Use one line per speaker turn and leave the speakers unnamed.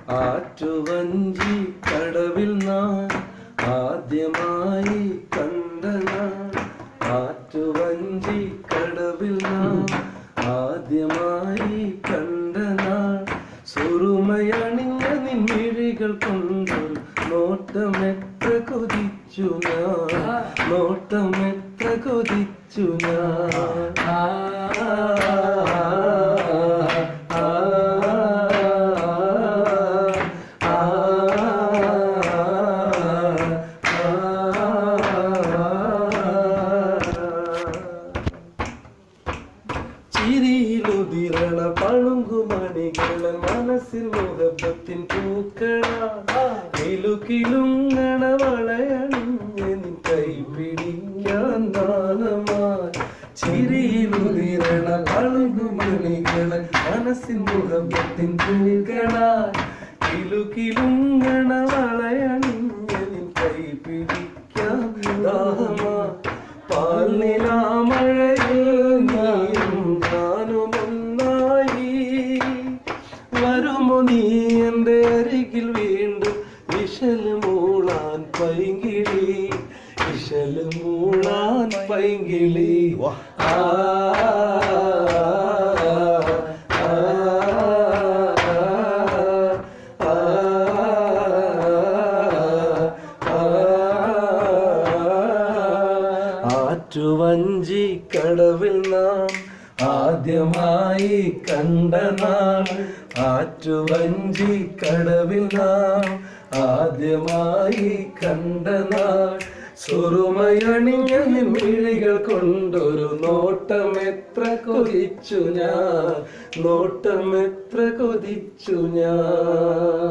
ആറ്റുവഞ്ചി കടവിൽ നാം ആദ്യമായി കണ്ട നാൾ. ആറ്റുവഞ്ചി കടവിൽ നാം ആദ്യമായി കണ്ട നാൾ. സുറുമയണിഞ്ഞ നിൻമിഴികൾ കൊണ്ടൊരു നോട്ടമെത്ര കൊതിച്ചു ഞാൻ. നോട്ടമെത്ര കൊതിച്ചു ഞാൻ. ചിരിയിലുതിരണ പളുങ്കുമണികളെ മനസ്സിൽ മുഹബത്തിൻ പൂക്കളാലുകിലുങ്ങണ വളയണിഞ്ഞ് നിൻ കൈ പിടിക്കാൻ നാണമായി. ചിരിയിലുതിരണ പളുങ്കുമണികളെ മനസ്സിൽ മുഹബത്തിൻ പൂക്കളാലുകിലുങ്ങണ വളയണിഞ്ഞ് നിൻ കൈ പിടിക്കാൻ ദാഹമായി. പാൽനിലാമഴയിൽ നീയും ഞാനുമൊന്നായി വരുമോ നീ എൻ്റെ അരികിൽ വീണ്ടും. ഇശല് മൂളാൻ പൈങ്കിളി, ഇശല് മൂളാൻ പൈങ്കിളി. ആറ്റുവഞ്ചി കടവിൽ നാം ആദ്യമായി കണ്ട നാൾ. ആറ്റുവഞ്ചി കടവിൽ നാം ആദ്യമായി കണ്ട നാൾ. സുറുമയണിഞ്ഞ നിൻമിഴികൾ കൊണ്ടൊരു നോട്ടമെത്ര കൊതിച്ചു ഞാൻ. നോട്ടമെത്ര കൊതിച്ചു ഞാൻ.